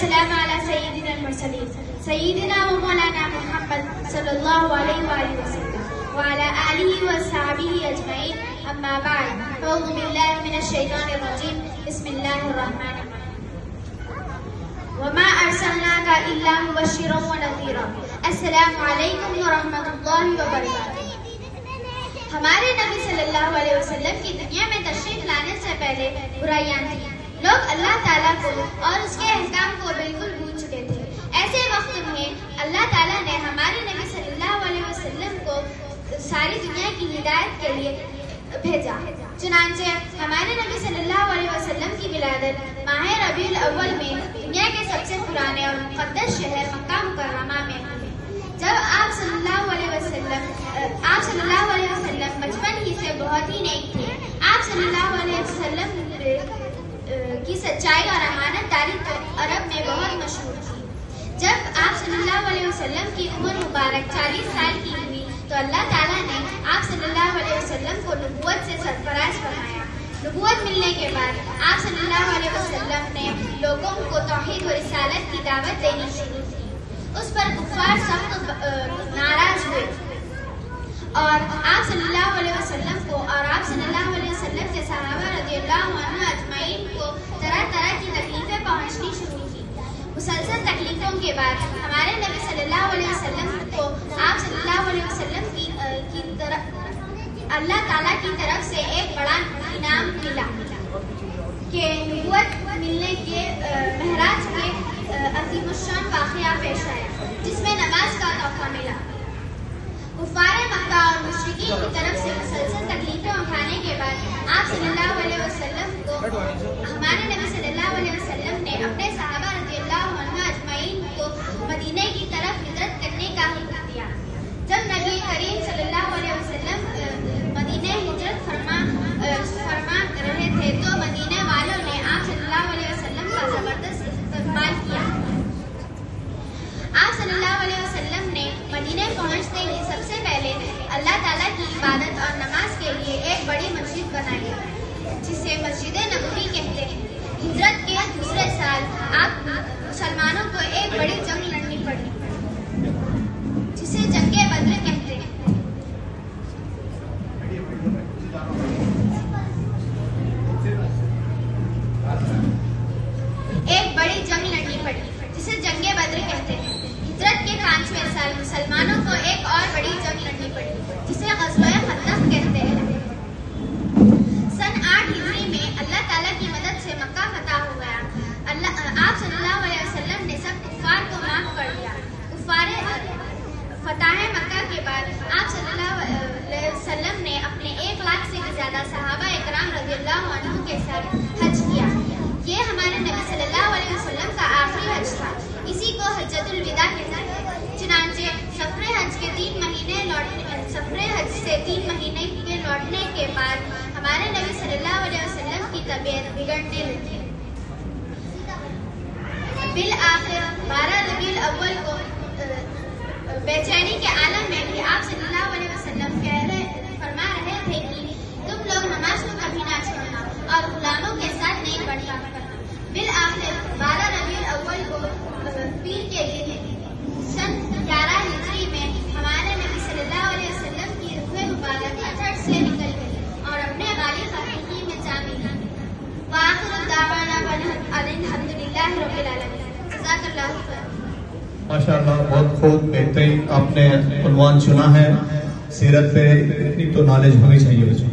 والسلام على سيدنا المرسلين سيدنا ومولانا محمد صلى الله عليه وآله وسلم وعلى آله وصحبه أجمعين أما بعد أعوذ بالله من الشيطان الرجيم بسم الله الرحمن الرحيم وما أرسلناك إلا مبشرا ونذيرا السلام علیکم ورحمۃ اللہ وبرکاتہ۔ ہمارے نبی صلی اللہ علیہ وسلم کی دنیا میں تشریف لانے سے پہلے برائیاں تھیں، لوگ اللہ تعالیٰ کو اور اس کے احکام کو بالکل بھول چکے تھے۔ ایسے وقت میں اللہ تعالیٰ نے ہمارے نبی صلی اللہ علیہ وسلم کو ساری دنیا کی ہدایت کے لیے بھیجا۔ چنانچہ ہمارے نبی صلی اللہ علیہ وسلم کی ولادت ماہ ربیع الاول میں دنیا کے سب سے پرانے اور مقدس شہر مکہ مکرمہ میں ہوئی۔ جب آپ صلی اللہ علیہ وسلم بچپن ہی سے بہت ہی نیک تھے۔ آپ صلی اللہ علیہ وسلم کی سچائی اور امانت داری تو عرب میں بہت مشہور تھی۔ جب آپ صلی اللہ علیہ وسلم کی عمر مبارک 40 سال کی ہوئی تو اللہ تعالیٰ نے آپ صلی اللہ علیہ وسلم کو نبوت سے سرفراز فرمایا۔ نبوت ملنے کے بعد آپ صلی اللہ علیہ وسلم نے لوگوں کو توحید و رسالت کی دعوت دینی شروع کی۔ اس پر کفار سخت ناراض ہوئے اور آپ صلی اللہ علیہ وسلم کو اور آپ صلی اللہ علیہ وسلم کے صحابہ رضی اللہ عنہ اجمعین کو طرح طرح کی تکلیفیں پہنچنی شروع کی۔ مسلسل تکلیفوں کے بعد ہمارے نبی صلی اللہ علیہ وسلم کو آپ صلی اللہ علیہ وسلم کی طرف اللہ تعالیٰ کی طرف سے ایک بڑا انعام ملا کہ نبوت ملنے کے معراج میں عظیم الشان واقعہ پیش آیا جس میں نماز کا تحفہ ملا۔ کفار مکہ اور مشرکین کی طرف سے مسلسل تکلیفیں اٹھانے کے بعد آپ صلی اللہ علیہ وسلم کو ہمارے نبی صلی اللہ علیہ وسلم نے اپنے صحابہ رضی اللہ عنہ اجمعین کو مدینے کی طرف ہجرت کرنے کا حکم دیا۔ جب نبی کریم صلی اللہ علیہ وسلم مدینے ہجرت فرما رہے تھے تو مدینے والوں نے آپ صلی اللہ علیہ وسلم کا زبردست استقبال کیا۔ آپ صلی اللہ علیہ وسلم نے مدینے پہنچتے ہی سب سے پہلے اللہ تعالیٰ کی عبادت اور نماز کے لیے ایک بڑی مسجد بنائی جسے مسجد نبوی کہتے ہیں۔ ہجرت کے دوسرے سال آپ مسلمانوں کو ایک بڑی جنگ لڑنی پڑی جسے جنگ بدر کہتے ہیں۔ ہجرت کے 5ویں سال مسلمانوں کو ایک اور بڑی جنگ لڑنی پڑی جسے غزوہ خندق کہتے ہیں۔ سن 8 ہجری میں اللہ تعالیٰ کی مدد سے مکہ فتح ہو گیا۔ آپ صلی اللہ علیہ وسلم نے سب کفار کو معاف کر دیا۔ فتح مکہ کے بعد آپ صلی اللہ علیہ وسلم نے اپنے 1 لاکھ سے بھی زیادہ صحابہ اکرام رضی اللہ عنہ کے ساتھ حج کیا۔ یہ ہمارے نبی صلی اللہ علیہ وسلم کا آخری حج تھا، اسی کو حجۃ الوداع کہتے ہیں۔ چنانچہ سفر حج سے 3 مہینے کے لوٹنے کے بعد ہمارے نبی صلی اللہ علیہ وسلم کی طبیعت بگڑنے لگی۔ بالآخر 12 ربیع الاول کو بے چینی کے عالم میں بھی آپ صلی اللہ علیہ وسلم فرما رہے تھے کہ تم لوگ نماز کو کبھی نہ چھوڑنا اور غلاموں کے ساتھ نیک برتاؤ کرنا۔ بالآخر 12 ربیع الاول کو پیر کے دن سن 11 ہجری میں ہمارے نبی صلی اللہ علیہ وسلم کی روح مبارک اٹھڑ سے نکل گئی اور اپنے غالب حقیقی میں جا ملی۔ وآخر دعوانا الحمدللہ رب العالمین۔ جزاک اللہ خیر۔ ماشاءاللہ، بہت خوب، بہترین آپ نے عنوان چنا ہے۔ سیرت پہ اتنی تو نالج ہونی چاہیے بچوں۔